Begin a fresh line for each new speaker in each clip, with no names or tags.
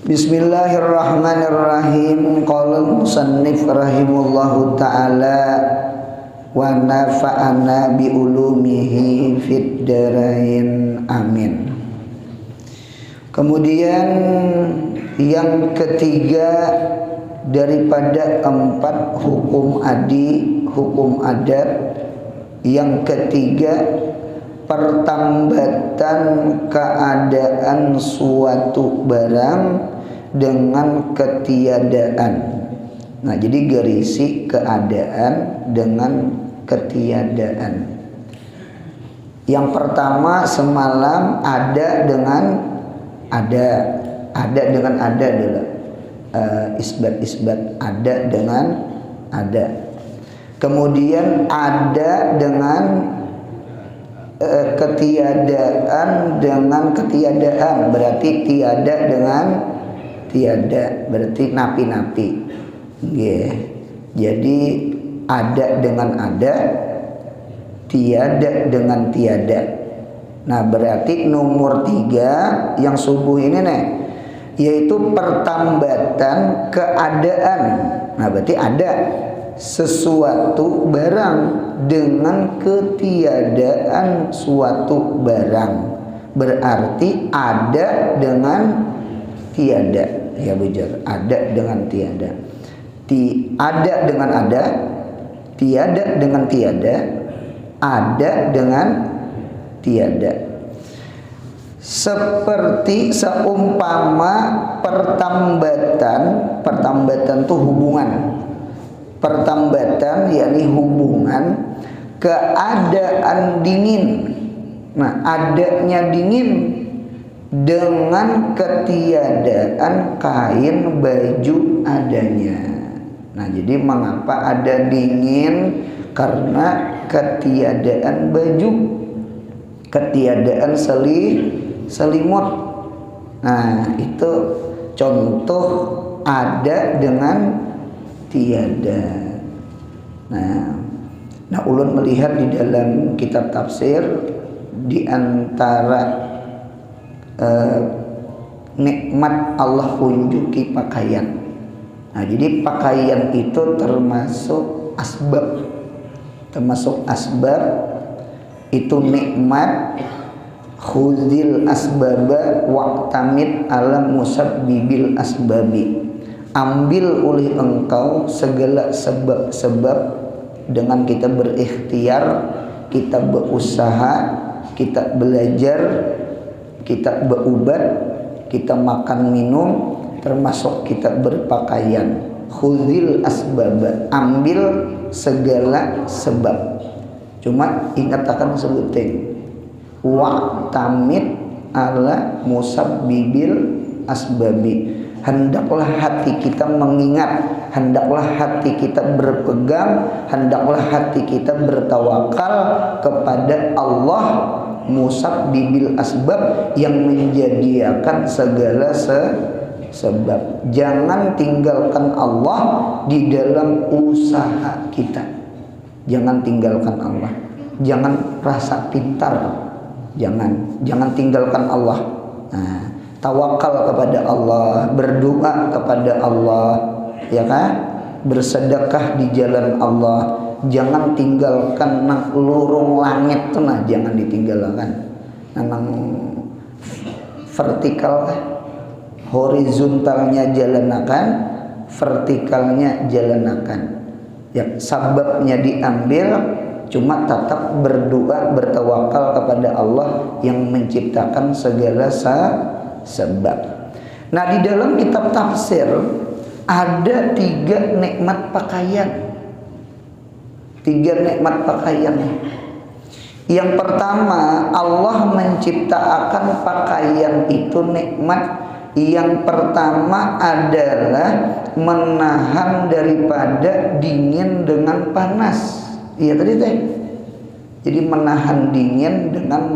Bismillahirrahmanirrahim. Qala al-musannif rahimahullahu ta'ala wa nafa'ana bi ulumihi fid darain amin. Kemudian yang ketiga daripada 4 hukum adi, hukum adat, yang ketiga pertambatan keadaan suatu barang dengan ketiadaan. Nah, jadi gerisi keadaan dengan ketiadaan. Yang pertama semalam ada dengan ada dengan ada dulu. Isbat ada dengan ada. Kemudian ada dengan ketiadaan dengan ketiadaan, berarti tiada dengan tiada, berarti napi-napi. Jadi ada dengan ada, tiada dengan tiada. Nah, berarti nomor 3 yang subuh ini nih, yaitu pertambatan keadaan. Nah, berarti ada sesuatu barang dengan ketiadaan suatu barang, berarti ada dengan tiada. Ya bejar, ada dengan tiada. Ada dengan ada, tiada dengan tiada, ada dengan tiada. Seperti seumpama pertambatan tuh hubungan. Pertambatan yakni hubungan keadaan dingin. Nah, adanya dingin dengan ketiadaan kain baju adanya. Nah, jadi mengapa ada dingin? Karena ketiadaan baju, ketiadaan selimut. Nah, itu contoh ada dengan tiada. Nah, ulun melihat di dalam kitab tafsir di antara nikmat Allah unjuki pakaian. Nah, jadi pakaian itu termasuk asbab itu nikmat. Khuzil asbaba waqtamid ala musabbibil asbabi. Ambil oleh engkau segala sebab-sebab dengan kita berikhtiar, kita berusaha, kita belajar, kita berubat, kita makan minum, termasuk kita berpakaian. Khuzil asbaba, ambil segala sebab. Cuma ingat akan sebutin waqtamid ala musabbibil asbabi. Hendaklah hati kita mengingat, hendaklah hati kita berpegang, hendaklah hati kita bertawakal kepada Allah musabbibil asbab, yang menyediakan segala sebab. Jangan tinggalkan Allah di dalam usaha kita. Jangan tinggalkan Allah. Jangan rasa pintar. Jangan tinggalkan Allah. Nah, tawakal kepada Allah, berdoa kepada Allah, ya kan? Bersedekah di jalan Allah. Jangan tinggalkan nang lurung langit tuh, nah jangan ditinggalkan. Nang vertikal, horizontalnya jalanakan, vertikalnya jalanakan. Ya, sababnya diambil, cuma tetap berdoa, bertawakal kepada Allah yang menciptakan segala sebab. Nah, di dalam kitab tafsir ada 3 nikmat pakaian. 3 nikmat pakaian. Yang pertama, Allah menciptakan pakaian itu nikmat. Yang pertama adalah menahan daripada dingin dengan panas. Iya tadi teh. Jadi menahan dingin dengan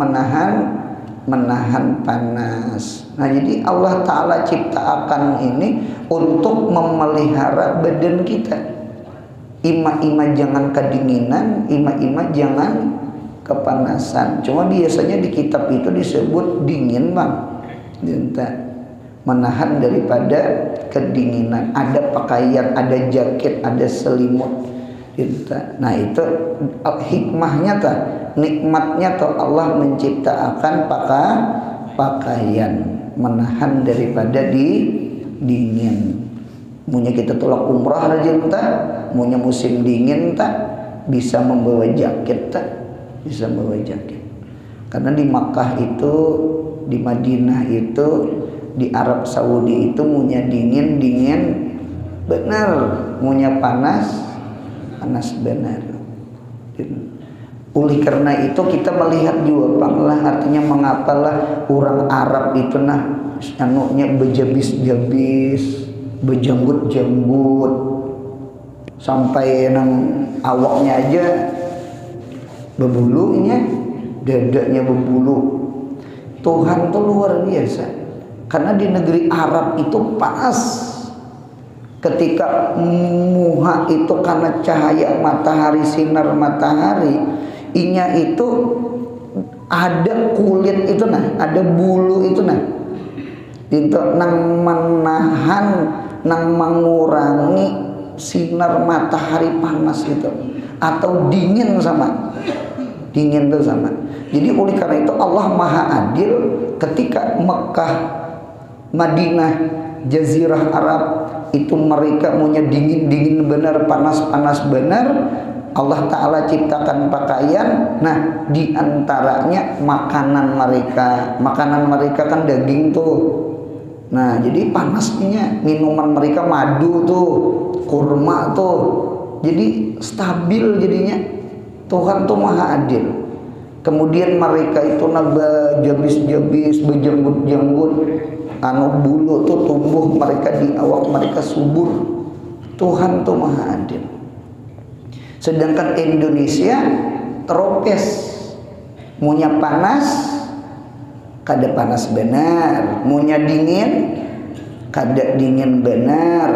menahan panas. Nah, jadi Allah Ta'ala ciptakan ini untuk memelihara badan kita. Ima-ima jangan kedinginan, ima-ima jangan kepanasan. Cuma biasanya di kitab itu disebut dingin, Bang. menahan daripada kedinginan. Ada pakaian, ada jaket, ada selimut. Nah itu hikmahnya ta, nikmatnya ta Allah menciptakan pakaian menahan daripada dingin. Munya kita tolak umrah rajin ta, munya musim dingin ta, bisa membawa jaket ta, bisa membawa jaket. Karena di Makkah itu, di Madinah itu, di Arab Saudi itu munya dingin benar, munya panas benar. Oleh karena itu kita melihat juga panglah, artinya mengapalah orang Arab itu nah anunya bejabis-jabis, bejanggut-janggut, sampai nang awaknya aja bebulunya, dadanya bebulu. Tuhan tuh luar biasa. Karena di negeri Arab itu panas. Ketika muha itu karena cahaya matahari, sinar matahari, inya itu ada kulit itu nah, ada bulu itu nah, itu nang menahan, nang mengurangi sinar matahari panas itu, atau dingin sama, dingin itu sama. Jadi oleh karena itu Allah Maha Adil. Ketika Mekah, Madinah, Jazirah Arab itu mereka punya dingin benar, panas benar, Allah Ta'ala ciptakan pakaian. Nah diantaranya makanan mereka kan daging tuh. Nah jadi panasnya, minuman mereka madu tuh, kurma tuh, jadi stabil jadinya. Tuhan tuh Maha Adil. Kemudian mereka itu naga jabis-jabis, bejanggut-janggut, bulu tuh tumbuh mereka di awak mereka subur. Tuhan tuh Maha Adil. Sedangkan Indonesia tropes, munya panas kada panas benar, munya dingin kada dingin benar.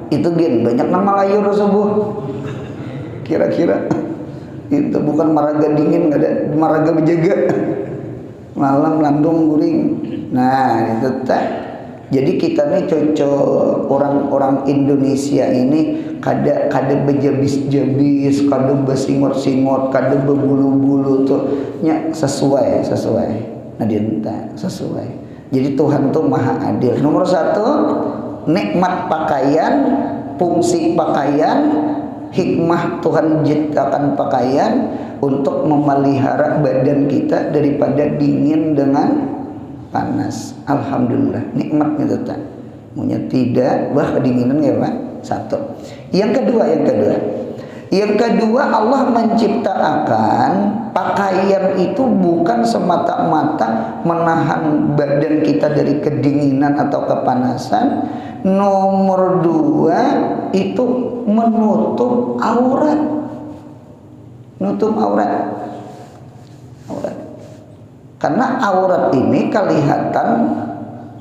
Itu gen banyak nama layur tersebut. Kira-kira itu bukan maraga dingin, ada maraga berjaga, malam landung guring. Nah itu tak. Jadi kita nih cocok orang-orang Indonesia ini kada bejabis-jabis, kada besingot-singot, kada bebulu-bulu tuh nya sesuai. Nah dia sesuai. Jadi Tuhan tuh Maha Adil. Nomor satu, nikmat pakaian, fungsi pakaian, hikmah Tuhan ciptakan pakaian untuk memelihara badan kita daripada dingin dengan panas. Alhamdulillah nikmatnya tetap. Munya tidak bah kedinginan ya Pak. Satu. Yang kedua Allah menciptakan pakaian itu bukan semata-mata menahan badan kita dari kedinginan atau kepanasan. Nomor dua itu menutup aurat. Nutup aurat. Karena aurat ini kelihatan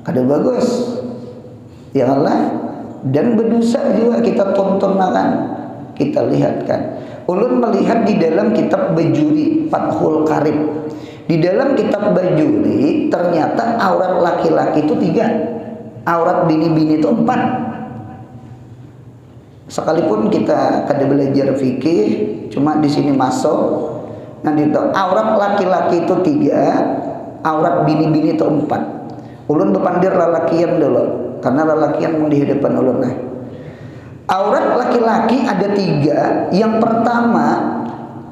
kada bagus. Ya Allah, dan berdosa juga kita tontonakan, kita lihatkan. Ulun melihat di dalam kitab Bajuri Fathul Qarib. Di dalam kitab Bajuri ternyata aurat laki-laki itu 3. Aurat bini-bini itu 4. Sekalipun kita kada belajar fikih, cuma di sini masuk. Nah itu aurat laki-laki itu 3, aurat bini-bini itu 4. Ulun bepandir lalakian dulu, karena lalakian mau di hadapan ulun. Nah, aurat laki-laki ada 3. Yang pertama,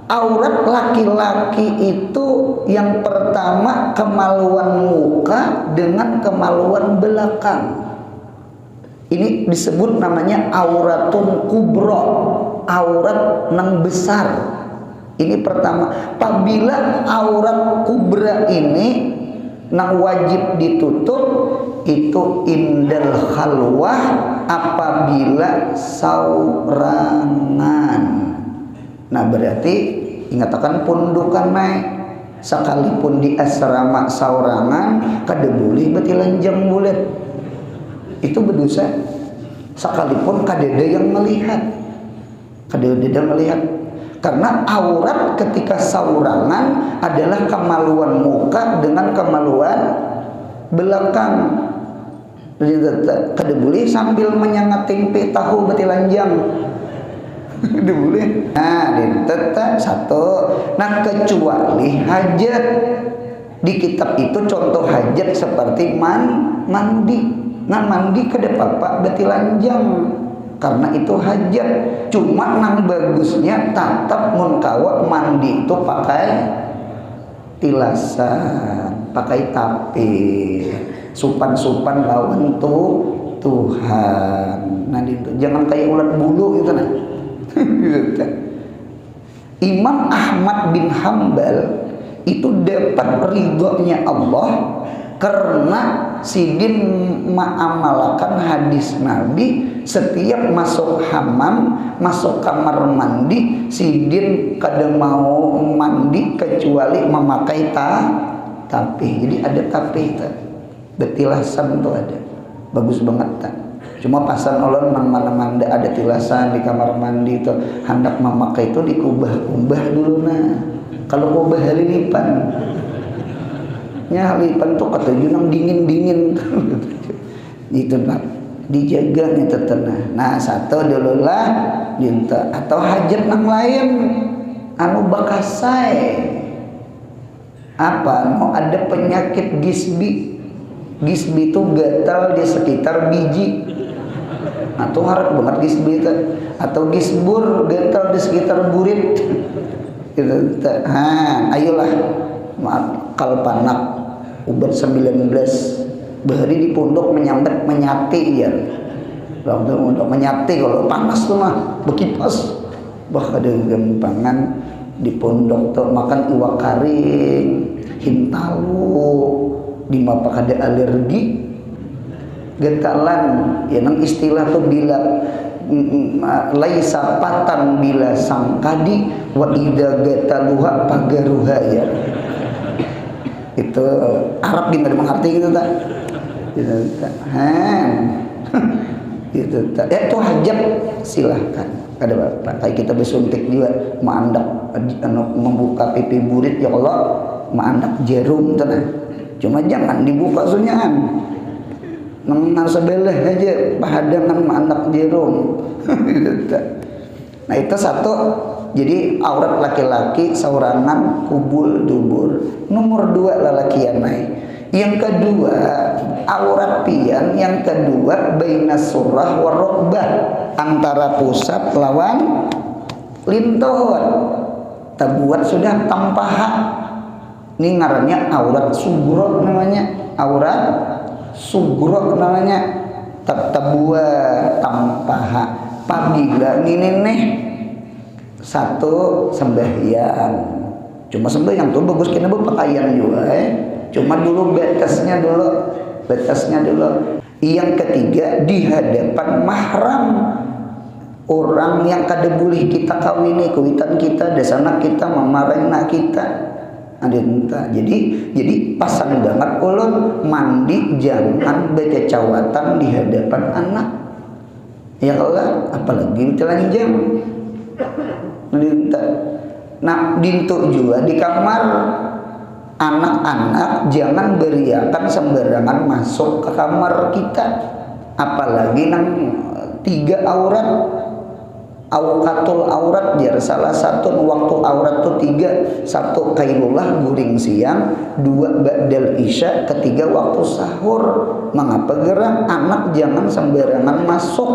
aurat laki-laki itu yang pertama kemaluan muka dengan kemaluan belakang. Ini disebut namanya auratun kubro, aurat nang besar. Ini pertama. Apabila aurat kubra ini nang wajib ditutup itu indal khalwah, apabila saurangan. Nah berarti ingatakan pundukan naik. Sekalipun di asrama saurangan kada boleh betilanjang bulat. Itu berdosa. Sekalipun kadada yang melihat. Karena aurat ketika saurangan adalah kemaluan muka dengan kemaluan belakang. Jadi kada boleh sambil menyangat tempe tahu betilanjang. Kada boleh. Nah, tetap satu. Nah, kecuali hajat. Di kitab itu contoh hajat seperti mandi. Nah, mandi kada apa-apa betilanjang. Karena itu hajat. Cuma nang bagusnya tetap mun kawa mandi itu pakai tilasan, pakai tapir, supan-supan lawan Tuhan. Nah, itu jangan kayak ulat bulu gitu nah. Imam Ahmad bin Hambal itu dapat ridhonya Allah karena sidin mengamalkan hadis Nabi, setiap masuk hamam, masuk kamar mandi, sidin kada mau mandi kecuali memakai tapih. Jadi ada tapih itu, betilasan tuh ada, bagus banget tak. Cuma pasan ulun nang mana-mana ada tilasan di kamar mandi itu hendak memakai itu dikubah-kubah dulu nah. Kalau kubah halilipan, nya halilipan tuh kata junang dingin itu nak dijaga nih tetena. Nah, satu dulu lah dinta atau hajat nang lain anu bakasai apa mau ada penyakit gisbi itu gatal di sekitar biji. Atau harap banget gisbi itu atau gisbur gatal di sekitar burit gitu. Ayolah maaf kalpanak ubat 19 bahari di pondok menyati ya. Waktu untuk menyati kalau panas tuh mah bekipas bah ada gampangan di pondok tuh makan iwak karing hintalu di mapa kada alergi getalan ya nang istilah tuh bila laisa patan bila sangkadi wa ida getaluha pagaruha ya. Itu Arab di mengerti gitu tak gitu tak gitu tak ya itu hajat silahkan ada apa kayak kita bersuntik juga maandak membuka pipi burit ya Allah maandak jarum tenang cuma jangan dibuka sunyaan nang sebelah aja pahadangan maandak jarum gitu tak. Nah itu satu. Jadi aurat laki-laki saurangan kubul dubur. Nomor 2 lalakian naik. Yang kedua aurat pian. Yang kedua bainas surah warokbah antara pusat lawan lintohon. Tabuat sudah tampaha. Ini ngarannya aurat sugro namanya. Aurat sugro namanya. Tabuat tampaha. Pabila ini nih satu sembahyang cuma sembahyang tuh bagus kena berpakaian juga cuma dulu batasnya dulu yang ketiga di hadapan mahram orang yang kada boleh kita kawini kuitan kita dasana kita memarahin nak kita ada entah jadi pasang banget ulun mandi jangan baca cawatan di hadapan anak ya Allah apalagi telanjang. Nah, dintuk juga di kamar anak-anak jangan beriakan sembarangan masuk ke kamar kita, apalagi nang 3 aurat, awqatul aurat jar salah satu waktu aurat tuh 3, 1 qailullah guring siang, 2 ba'dal isya, ketiga waktu sahur. Mengapa gerang anak jangan sembarangan masuk.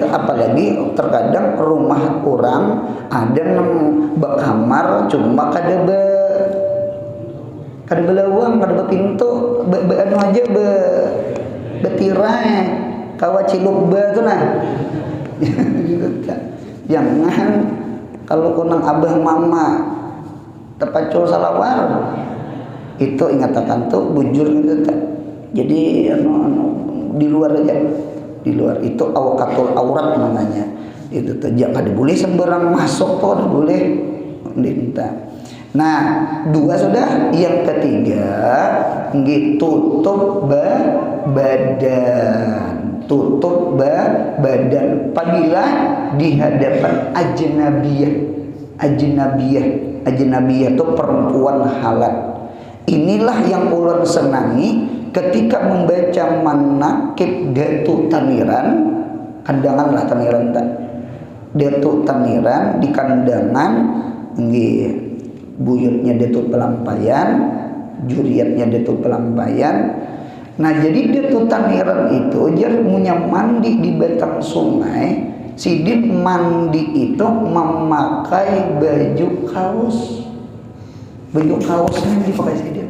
Apalagi terkadang rumah orang ada nang kamar cuma kada belawang kada pintu anu aja betirai kawa ciluk ba tuh nah. Jangan kalau kunang abah mama tepacul salawar itu ingatakan tuh bujur gitu tak. Jadi di luar aja. Di luar itu awqatul aurat namanya. Itu jangan boleh sembarang masuk tuh, boleh minta. Nah, 2 sudah. Yang ketiga, tutup badan. Tutup badan apabila di hadapan ajnabiyah. Ajnabiyah itu perempuan halal. Inilah yang ulun senangi ketika membaca manakib Datu Taniran, kandangan lah Taniran tak, Datu Taniran di kandangan, nggih buyutnya Datu Pelampayan, juriatnya Datu Pelampayan. Nah jadi Datu Taniran itu jar punya mandi di batang sungai. Sidin mandi itu memakai baju kaos. Baju kaosnya dipakai Sidin.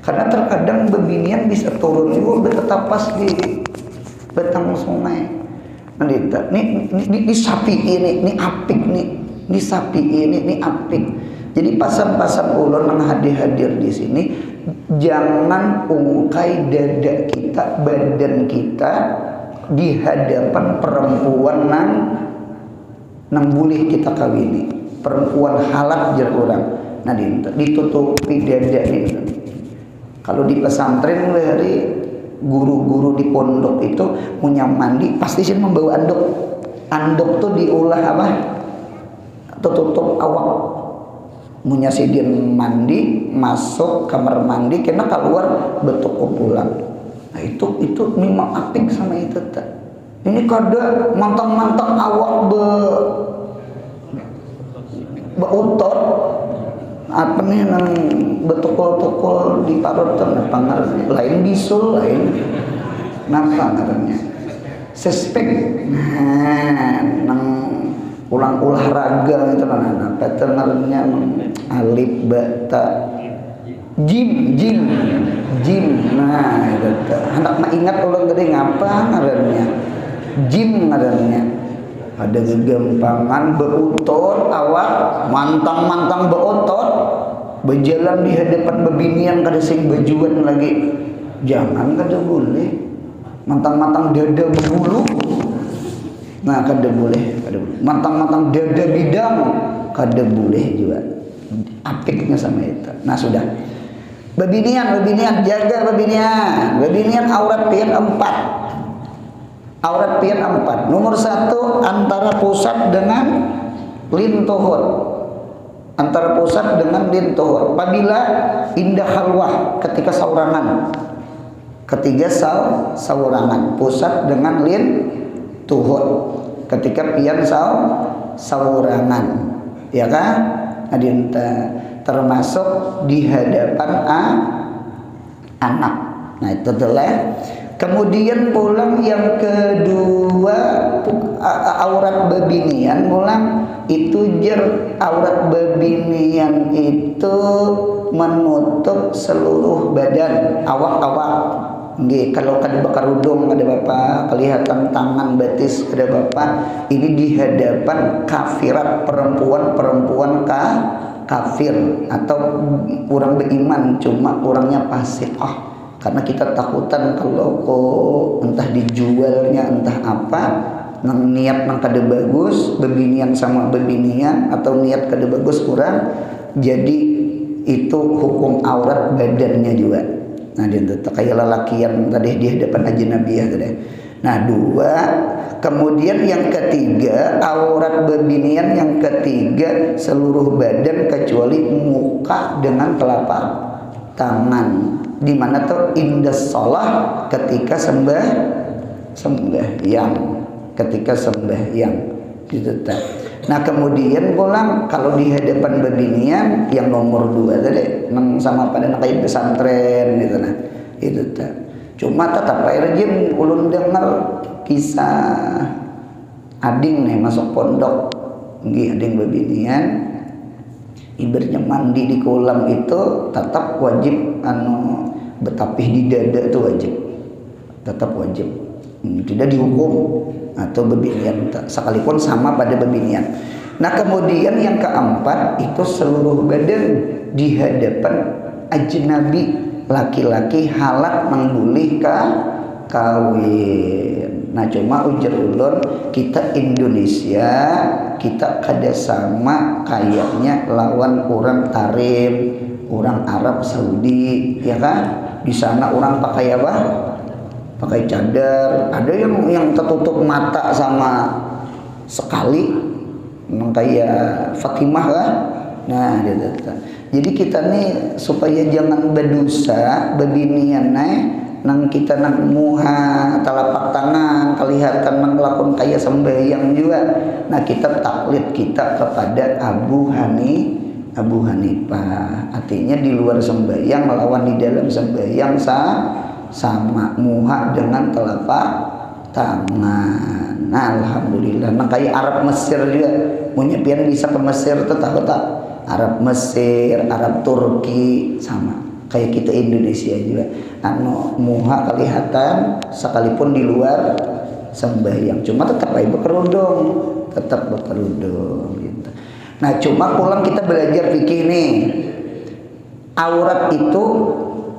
Karena terkadang beginian bisa turun juga tetap pas di batang sungai. Ini sapi ini apik ini sapi ini apik. Jadi pasan-pasan ulun yang hadir di sini, jangan ungkai dada kita, badan kita di hadapan perempuan nang boleh kita kawini, perempuan halal jar orang. Nah ditutupi dada itu. Kalau di pesantren dari guru-guru di pondok itu punya mandi pasti sih membawa anduk. Anduk tuh diolah apa? Tutup awak. Munya sidin mandi masuk kamar mandi kena keluar betuk pulang. Nah itu memang apik sama itu tak. Ini kada mantang-mantang awak beotot apa nih nang betukul-tukul di parutan apa ngarannya lain bisul lain napa ngarannya suspek nang ulang olahraga itu kan apa ngarannya alif bata gym nah itu anak mah ingat ulang gede ngapa ngarannya gym ngarannya ada gegampangan beotot awak mantang-mantang beotot berjalan di hadapan bebinian kada sing bajuan lagi jangan kada boleh mantang-mantang dada berbulu nah kada boleh mantang-mantang dada bidang kada boleh juga apiknya sama itu. Nah sudah bebinian jaga bebinian aurat pian 4 aurat pian 4. Nomor 1 antara pusat dengan lintuhur. Antara pusat dengan lintuhur. Apabila indah halwah ketika saurangan. Ketiga saurangan. Pusat dengan lintuhur. Ketika pian saurangan. Ya kan? Termasuk di hadapan anak. Nah itu adalah. Kemudian pulang yang kedua aurat bebinian pulang itu jar aurat bebinian itu menutup seluruh badan awak-awak. Nggih kalau kada bakarudung ada bapak kelihatan tangan betis ada bapak ini di hadapan kafirat perempuan kafir atau kurang beriman cuma kurangnya fasik karena kita takutan kalau entah dijualnya entah apa niat nang kada bagus bebinian sama bebinian atau niat kada bagus kurang jadi itu hukum aurat badannya juga. Nah dia kayak lelakian tadi di hadapan ajnabiyah tadi. Nah 2 kemudian yang ketiga aurat bebinian yang ketiga seluruh badan kecuali muka dengan telapak tangan. Di mana tuh indah sholat ketika sembahyang gitu tak. Nah kemudian pulang kalau di hadapan bebinian yang nomor 2 tadi sama pada kayak pesantren gitu nah itu tak. Cuma tetap rajin ulun dengar kisah ading nih masuk pondok nggih ading bebinian ibaratnya mandi di kolam itu tetap wajib betapih di dada itu wajib tetap wajib tidak dihukum atau bebinian sekalipun sama pada bebinian. Nah kemudian yang keempat itu seluruh badan di hadapan ajnabi laki-laki halal menggulih kawin. Nah cuma ujar ulun kita Indonesia kita kada sama kayaknya lawan orang Tarim, orang Arab Saudi, ya kan? Di sana orang pakai apa? Pakai cadar. Ada yang tertutup mata sama sekali, kayak Fatimah kan? Nah, jadi kita nih supaya jangan berdosa, bebinian nang kita nang muha telapak tangan kelihatan nang lakon kaya sembahyang juga. Nah kita taklid kita kepada Abu Hanifah. Artinya di luar sembahyang melawan di dalam sembahyang sama muha dengan telapak tangan. Nah alhamdulillah. Nah kayak Arab Mesir juga, punya pian bisa ke Mesir tuh tahu tak? Arab Mesir, Arab Turki sama. Kayak kita Indonesia juga. Anu muha kelihatan sekalipun di luar sembahyang. Cuma tetap aja berkerudung, gitu. Nah cuma pulang kita belajar fikih nih. Aurat itu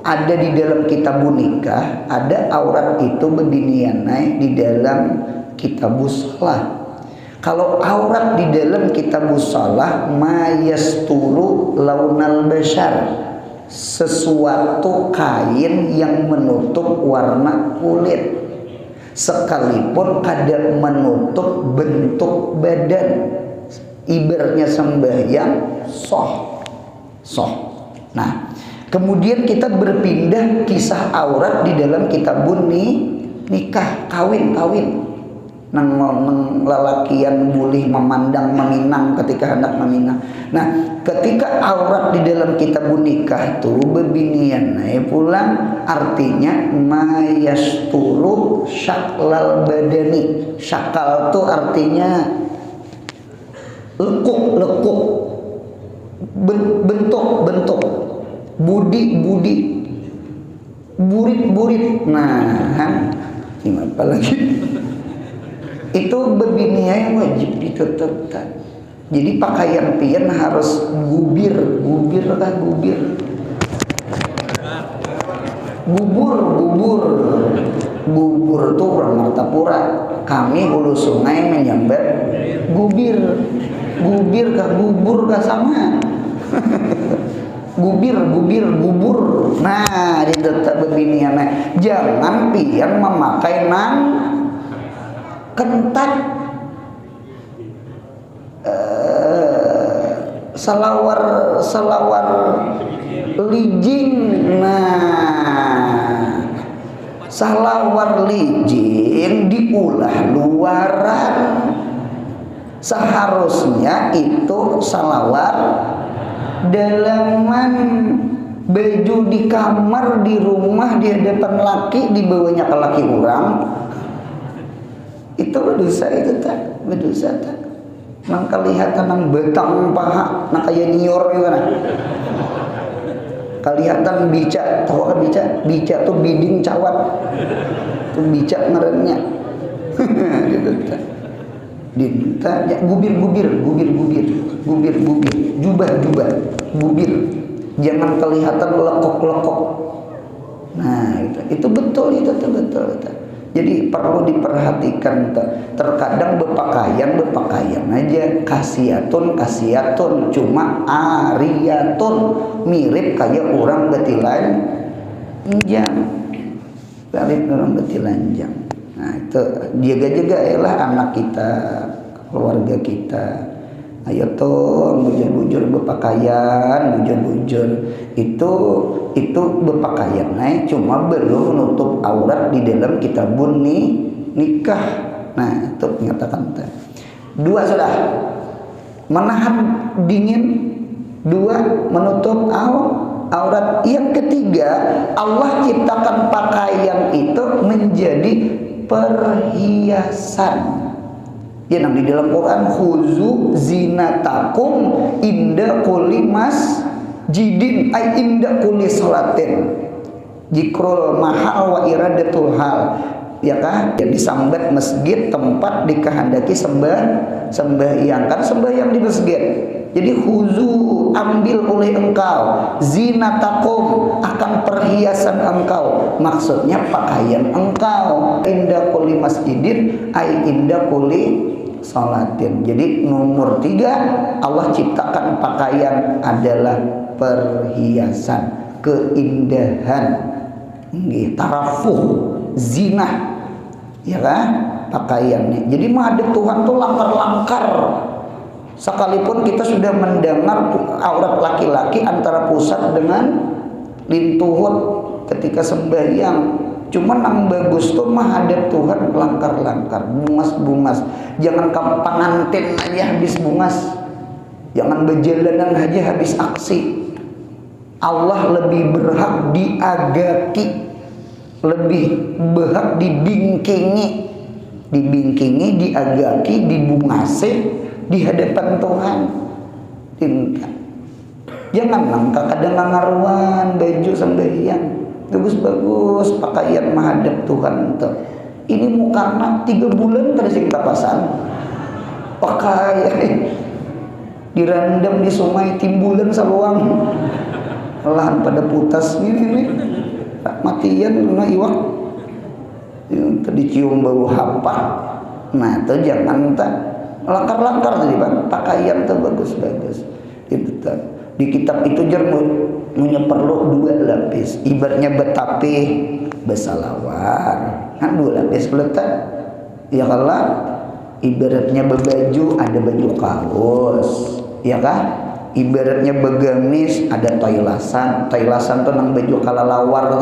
ada di dalam kitabun nikah, ada aurat itu berdinianai di dalam kitabus shalah. Kalau aurat di dalam kitabus shalah mayasturu launal bashar, sesuatu kain yang menutup warna kulit, sekalipun kada menutup bentuk badan. Ibaratnya sembahyang soh. Nah kemudian kita berpindah kisah aurat di dalam kitabun nikah, kawin nang lelakian boleh memandang meminang ketika hendak meminang. Nah ketika aurat di dalam kitabun nikah itu bebinian pulang artinya mayasturu syaklal badani. Syakal itu artinya lekuk, bentuk, budi, burit. Nah gimana apa lagi? Itu bebinia yang wajib ditetapkan. Jadi pakaian pian harus gubir tuh orang Martapura. Kami hulu sungai menyambat gubir kah gubur kah sama. gubur. Nah ditetap bebinia. Jangan pian memakai nang kentat, salawar lijing. Nah salawar lijing diulah luaran, seharusnya itu salawar dalaman. Baju di kamar, di rumah, di hadapan laki, dibawanya ke laki orang, itu berdosa tak? Nang kelihatan nang betang paha, nang kayak nior juga nah. Kelihatan bica, tahu kan bica? Bica tuh biding cawat, tuh bica ngerennya. Gitu tak? Dinta ya gubir, jubah, gubir. Jangan kelihatan lekok. Nah itu betul itu. Jadi perlu diperhatikan. Terkadang berpakaian aja kasiatun, cuma ariyatun, mirip kayak orang betilanjang. Nah itu jaga lah anak kita, keluarga kita. Ayo tuh bujur berpakaian, itu berpakaian cuma belum menutup aurat di dalam kitabun nikah. Nah itu menyatakan 2 sudah menahan dingin, 2 menutup aurat. Yang ketiga, Allah ciptakan pakaian itu menjadi perhiasan. Ya di dalam Quran khuzu zinatakum inda kulli masjidin ay inda kulli salatin. Zikrul mahal wa iradatul hal. Ya kan? Yang disambat masjid tempat dikehendaki sembahyang. Kan sembahyang di masjid. Jadi khuzu ambil oleh engkau zinatakum akan perhiasan engkau. Maksudnya pakaian engkau inda kulli masjidin ay inda kulli salatin. Jadi nomor 3 Allah ciptakan pakaian adalah perhiasan, keindahan, tarafuh, zina, ya kan pakaiannya. Jadi menghadap Tuhan tuh langkar-langkar. Sekalipun kita sudah mendengar aurat laki-laki antara pusat dengan lintuhut ketika sembahyang, Cuman yang bagus tuh menghadap Tuhan langkar-langkar, bungas-bungas. Jangan ke pengantin aja habis bungas. Jangan berjalanan aja habis aksi. Allah lebih berhak diagaki, lebih berhak dibingkingi, diagaki, dibungase di hadapan Tuhan. Tinta. Jangan nangka kadang ngaruan baju sembahyang bagus-bagus pakaian menghadap Tuhan tuh. Ini mau karena 3 bulan tadi sing tapasan pakaian direndam di sungai timbulan saluang lahan pada putas ini matian kena iwak dicium bau hapak. Nah itu jangan tak langkar-langkar tadi bang, pakaian tuh bagus-bagus itu tuh. Di kitab itu punya perlu 2 lapis, ibaratnya betapih besalawar kan 2 lapis letak ya. Kalau ibaratnya berbaju ada baju kaos ya kan, ibaratnya begamis ada toilasan tuh nang baju kalalawar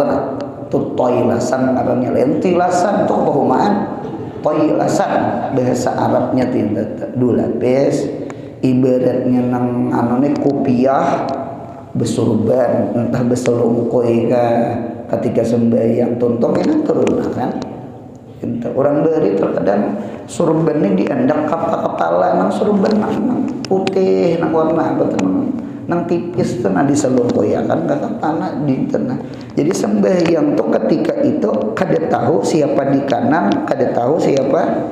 tuh toilasan karena lain tilasan tuh perumahan toilasan bahasa Arabnya tidak 2 lapis. Ibaratnya nang anone kopiah besurban entah beselungkoi ketika sembahyang tontong enak turun kan. Orang beri terkadang surban ini diandak kepala nang surban nang putih nang warna apa nang tipis tuh nang diselungkoi kan kakak tanah di tengah. Jadi sembahyang tuh ketika itu kada tahu siapa di kanan, kada tahu siapa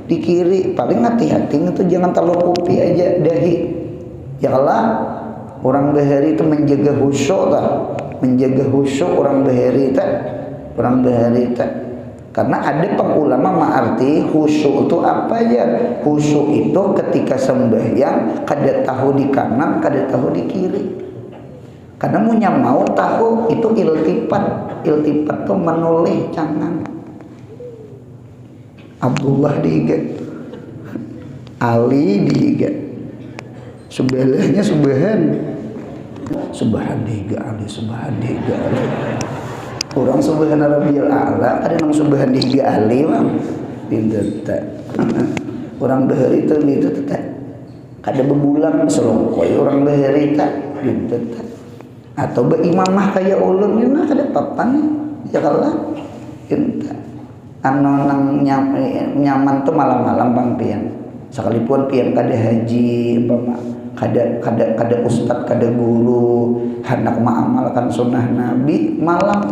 di kiri. Paling hati-hati itu jangan terlalu kopi aja dahi ya. Kalau orang bahari itu menjaga khusyuk orang bahari itu karena ada pengulama mengarti khusyuk itu apa ya. Khusyuk itu ketika sembahyang kada tahu di kanan kada tahu di kiri. Karena mau tahu itu iltifat tuh menoleh cangan. Abdullah dihiga, Ali dihiga, sebelahnya Subhan dihiga Ali, Subhan dihiga Ali. Orang Subhan Rabbiyal A'la, ada nang Subhan dihiga Ali bang, dintet. Orang bahari itu gitu tetap, kada bebulan selongkoi orang bahari itu dintet. Atau beimamah kayak ulun ini kada papan ya kalau dintet. Nang nyaman tuh malam-malam bang pian sekalipun pian kada haji kada ustad kada guru hendak mengamalkan sunnah Nabi malam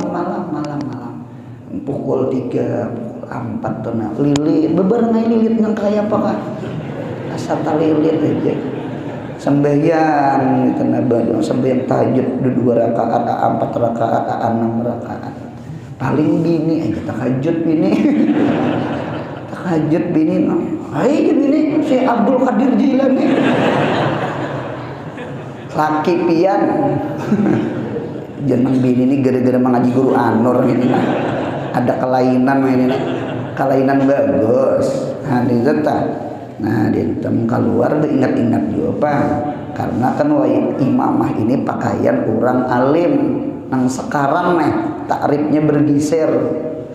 pukul 3 pukul 4 tuh nah lilit bebarengai lilit nang kaya apa kah asal lilit aja sembahyang itu nabadong sembahyang tahajud 2 rakaat 4 rakaat 6 rakaat. Paling bini aja tahajud bini hai bini si Abdul Qadir Jilani laki pian jeneng bini ini gara-gara mengaji guru Anur ini nah ada kelainan bagus di zeta. Nah di tem keluar ingat-ingat juga pak karena kan imamah ini pakaian orang alim nang sekarang nih takrifnya bergeser.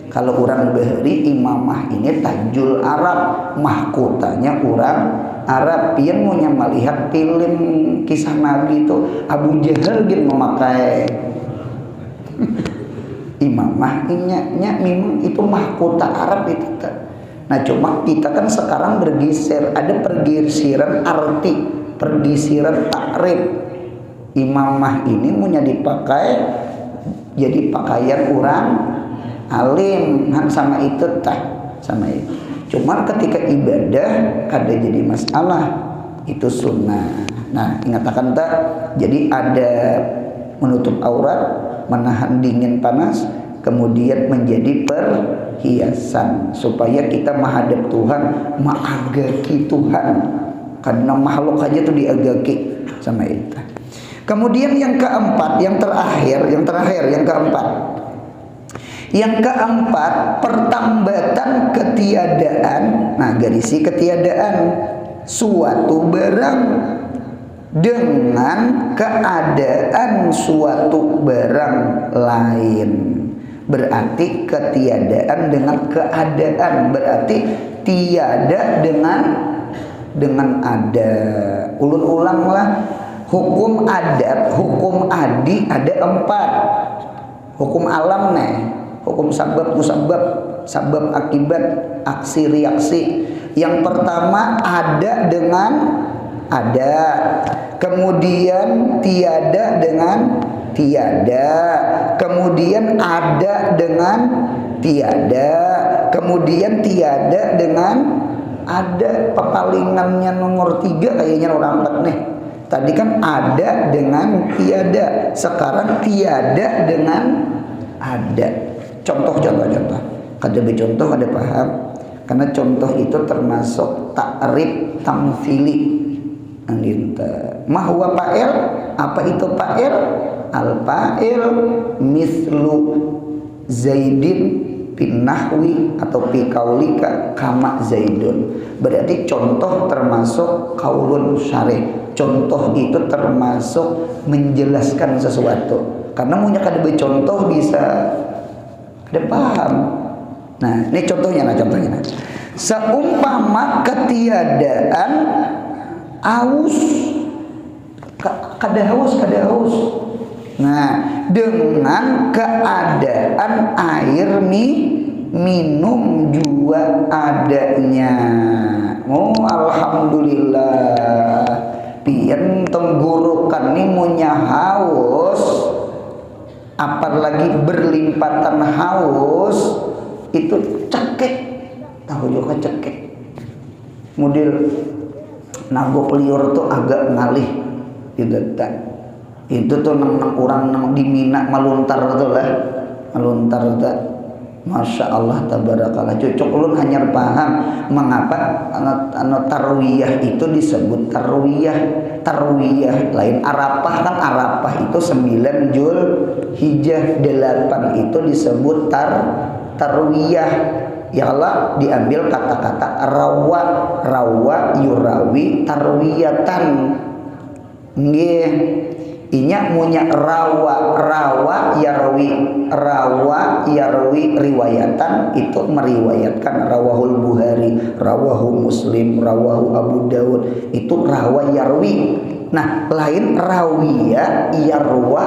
Kalau orang bahari imamah ini tajul Arab, mahkotanya orang Arab. Pian mau melihat film kisah Nabi itu Abu Jahal gitu memakai imamah ini memang itu mahkota Arab itu. Nah cuma kita kan sekarang bergeser, ada pergeseran arti, pergeseran takrif. Imamah ini punya dipakai jadi pakaian orang alim sama itu sama itu. Cuman ketika ibadah kada jadi masalah, itu sunnah. Nah ingatakan tak jadi ada menutup aurat, menahan dingin panas, kemudian menjadi perhiasan supaya kita menghadap Tuhan, mengagaki Tuhan. Karena makhluk aja tuh diagaki sama itu. Kemudian yang keempat, yang keempat. Yang keempat, pertambatan ketiadaan. Nah, garisi ketiadaan suatu barang dengan keadaan suatu barang lain. berarti ketiadaan dengan keadaan, berarti tiada dengan ada. Ulun ulanglah, hukum adat, hukum adi ada 4. Hukum alam nih, hukum sabab musabab, sabab akibat, aksi reaksi. Yang pertama ada dengan ada, kemudian tiada dengan tiada, kemudian ada dengan tiada, kemudian tiada dengan ada. Pepalingannya nomor 3 kayaknya orang empat nih. Tadi kan ada dengan tiada, sekarang tiada dengan ada. Contoh. Kada contoh ada paham, karena contoh itu termasuk takrib tamtsili. Ma huwa fa'il? Apa itu fa'il? Al fa'il mislu Zaidin bin nahwi atau fi kaulika kama Zaidun. Berarti contoh termasuk kaulun syarih. Contoh itu termasuk menjelaskan sesuatu. Karena punya kada contoh bisa kada paham. Nah, ini contohnya. Seumpama ketiadaan aus, kada haus. Nah, dengan keadaan air minum juga adanya. Oh, alhamdulillah. Pian tenggorokan ni munya haus, apalagi berlimpatan haus, itu cekek. Tahu juga cekek. Model nagok liur tuh agak ngalih gitu tak. Itu tuh nang orang nang di Mina maluntar tuh lah, maluntar tak. Masya Allah tabarakallah. Cocok ulun hanya paham mengapa tarwiyah itu disebut tarwiyah lain Arafah. Kan Arafah itu 9 Zulhijjah, 8 itu disebut tarwiyah. Ya Allah, diambil kata-kata rawa yurawi tarwiyatan. Nggih. Inya munya rawa yarwi riwayatan, itu meriwayatkan. Rawahul Bukhari, rawahu Muslim, rawahu Abu Daud, itu rawa yarwi. Nah, lain rawiya yarwa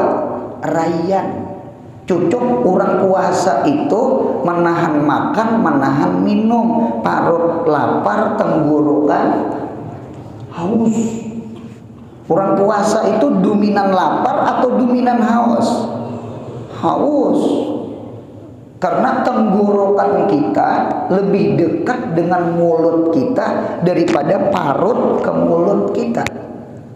rayan. Cucuk orang puasa itu menahan makan, menahan minum, parut lapar, tenggorokan haus. Orang puasa itu dominan lapar atau dominan haus? Haus. Karena tenggorokan kita lebih dekat dengan mulut kita daripada parut ke mulut kita.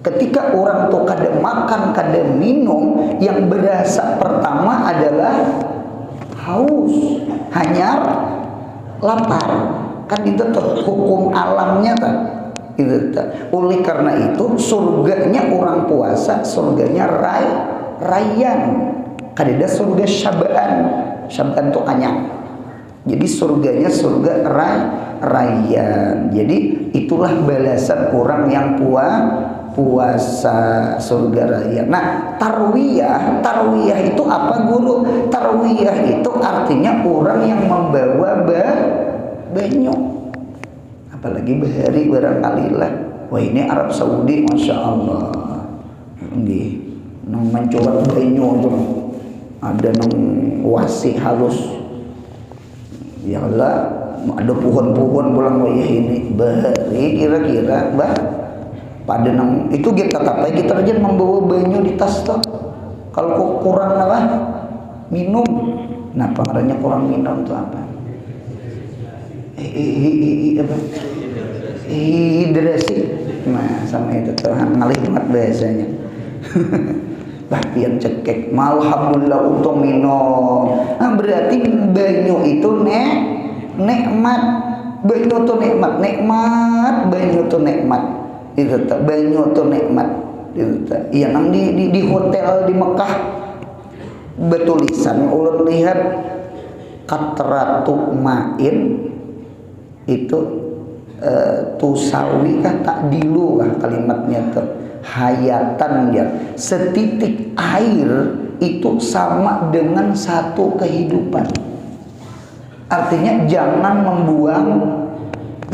Ketika orang tuh kada makan, kada minum, yang berasa pertama adalah haus, hanya lapar. Kan itu tuh hukum alamnya tak? Oleh karena itu surganya orang puasa, surganya rayyan. Kadeda surga syabaan tuh kanyang. Jadi surganya surga rayyan. Jadi itulah balasan orang yang puasa, surga rayyan. Nah, tarwiyah itu apa guru? Tarwiyah itu artinya orang yang membawa banyu. Apalagi bahari barangkali lah. Wah, ini Arab Saudi, Masya Allah. Ini nang mencoba banyu itu, ada nang wasi halus. Ya Allah, ada pohon-pohon pulang. Wah, ini bahari kira-kira bah. Pada nang itu kita kata kita aja membawa banyu di tas tuh. Kalau kurang apa? Minum. Nah, pengarahnya kurang minum itu apa? Hidrasi. Nah, sama itu Tuhan ngalih banget biasanya. Bahkan cekek. Alhamdulillah untuk minum. Nah, berarti banyu itu nikmat. Banyu itu nikmat. Banyu itu nikmat. Itu banyu itu nikmat. Itu yang di hotel di Mekah betulisan ulun lihat katratu ma'in itu tusawi kah tak dilu kah kalimatnya tuh hayatan dia, setitik air itu sama dengan satu kehidupan. Artinya jangan membuang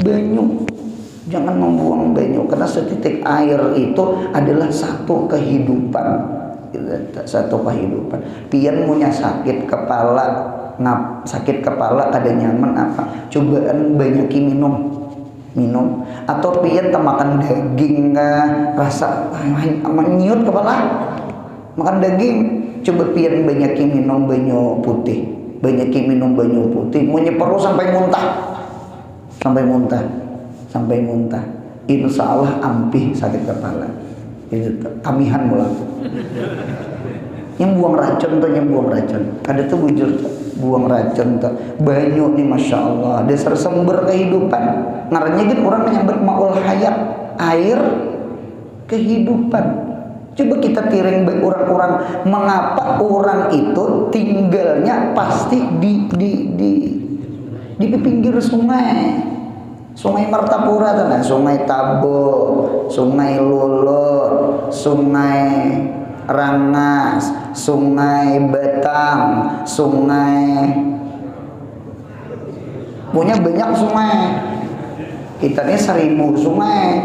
banyu. Jangan membuang banyu, karena setitik air itu adalah satu kehidupan. Satu kehidupan. Pian punya sakit kepala, sakit kepala ada nyaman apa? Cobaan banyakin minum. Atau pian makan daging rasa menyut kepala, makan daging. Coba pian banyakin minum banyu putih, banyakin minum banyu putih. Mau nyeperu sampai muntah. Insya Allah ampih sakit kepala. Itu kamihan mulang. Yang buang racun. Ada tuh bujur buang racun tuh. Banyu nih masya Allah. Dasar sumber kehidupan. Ngarannya kan orang menyambut maul hayat, air kehidupan. Coba kita tiring orang-orang, mengapa orang itu tinggalnya pasti di pinggir sungai. Sungai Martapura, Sungai Tabo, Sungai Lulur, Sungai Rangas, Sungai Batang, Sungai, punya banyak sungai. Kita ini 1000 sungai.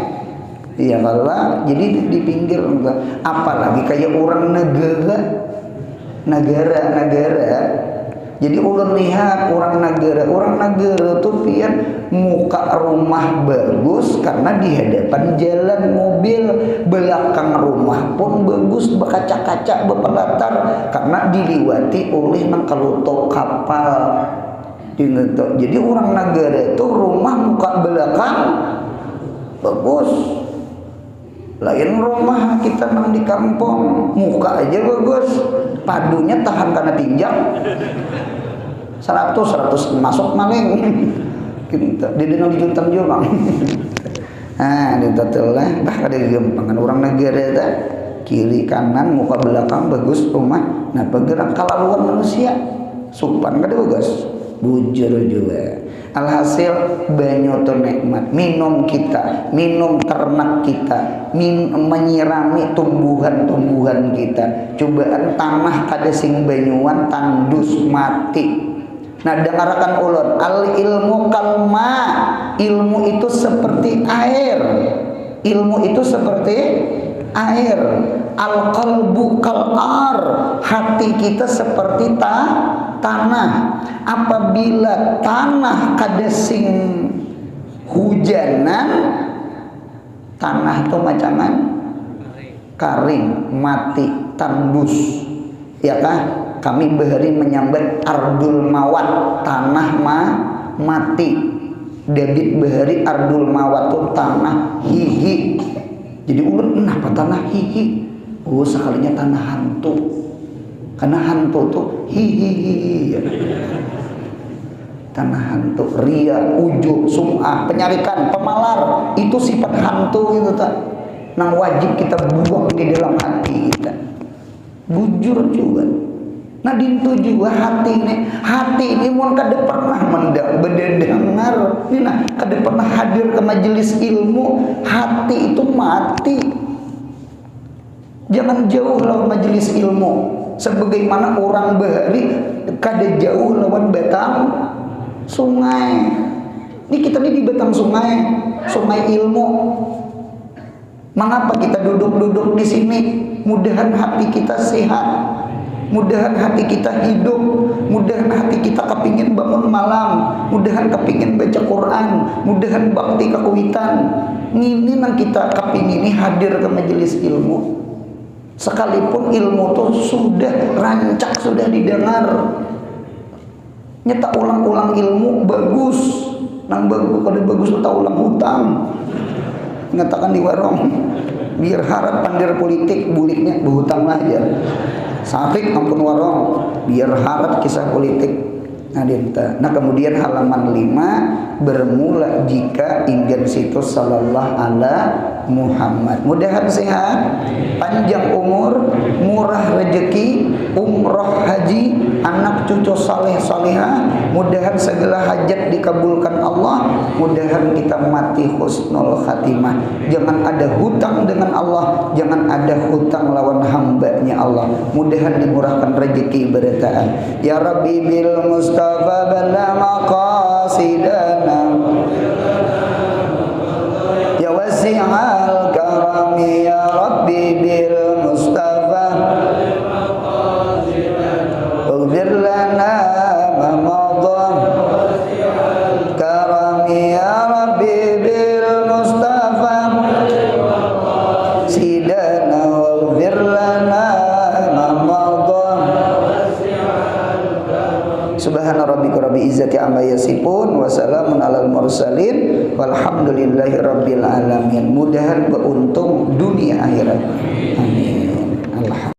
Iya kalau jadi di pinggir, apalagi kayak orang negara. Jadi ulun lihat orang negara tuh pian muka rumah bagus karena di hadapan jalan mobil, belakang rumah pun bagus berkaca-kaca berpelatar karena diliwati oleh nangkaluto kapal. Jadi orang negara itu rumah muka belakang bagus. Lain rumah kita nang di kampung muka aja bagus, padunya tahan karena tinjak 100 masuk maling gitu. Di dengar juntam juga bang. Nah ditatulah bah ada gampangan orang negara itu kiri kanan muka belakang bagus rumah. Nah bergerak kalaluan manusia supan kada bagus bujur juga. Alhasil banyu itu nikmat, minum ternak kita, menyirami tumbuhan-tumbuhan kita. Cobaan tanah kada sing banyuan tandus mati. Nah dengarkan ulun, al ilmu kalma, ilmu itu seperti air. Al qalbu kalar, hati kita seperti tanah. Apabila tanah kada sing hujanan, tanah itu macangan kering, mati, tandus. Ya kah? Kami bahari menyambat ardul mawat, tanah mati. David bahari ardul mawat itu tanah hihi. Jadi ulun kenapa tanah hihi? Oh sekalinya tanah hantu. Karena hantu tuh hihihi. Tanah hantu, ria, ujub, sum'ah, penyarikan, pemalar, itu sifat hantu gitu tak. Nang wajib kita buang di dalam hati kita. Bujur juga. Nah dintu juga hati ini mun kada pernah mendengar, nah kada pernah hadir ke majelis ilmu, hati itu mati. Jangan jauh lawan majelis ilmu. Sebagaimana orang bahari kada jauh lawan batang sungai. Ini kita di batang sungai ilmu. Mengapa kita duduk di sini? Mudahan hati kita sehat. Mudahan hati kita hidup, mudahan hati kita kepingin bangun malam, mudahan kepingin baca Quran, mudahan bakti kakuitan. Ini nang kita kepingin hadir ke majelis ilmu. Sekalipun ilmu itu sudah rancak, sudah didengar, nyata ulang-ulang ilmu bagus, nang bagus kalau bagus tak ulang hutang. Ngatakan di warung, biar harap pandir politik buliknya berhutang aja. Safik ampun warung, biar harap kisah politik. Nah kemudian halaman 5 bermula jika ingin situs sallallahu ala Muhammad. Mudahan sehat, panjang umur, murah rezeki, umroh haji, anak cucu saleh salihah. Mudahan segala hajat dikabulkan Allah. Mudahan kita mati husnul khatimah. Jangan ada hutang dengan Allah, jangan ada hutang lawan hambanya Allah. Mudahan dimurahkan rezeki berataan. Ya Rabbi bil Mustafa bala maqasidana, ya wasi'al karami ya Rabbi bil Mustafa ughfir lana ma madha karami ya Rabbi bil Mustafa sidana ughfir lana ma madha. Subhana rabbika rabbil izzati amma yasifun wa salamun alal mursalin walhamdulillahi rabbil alamin. Mudahan beruntung dunia akhirat. Amin.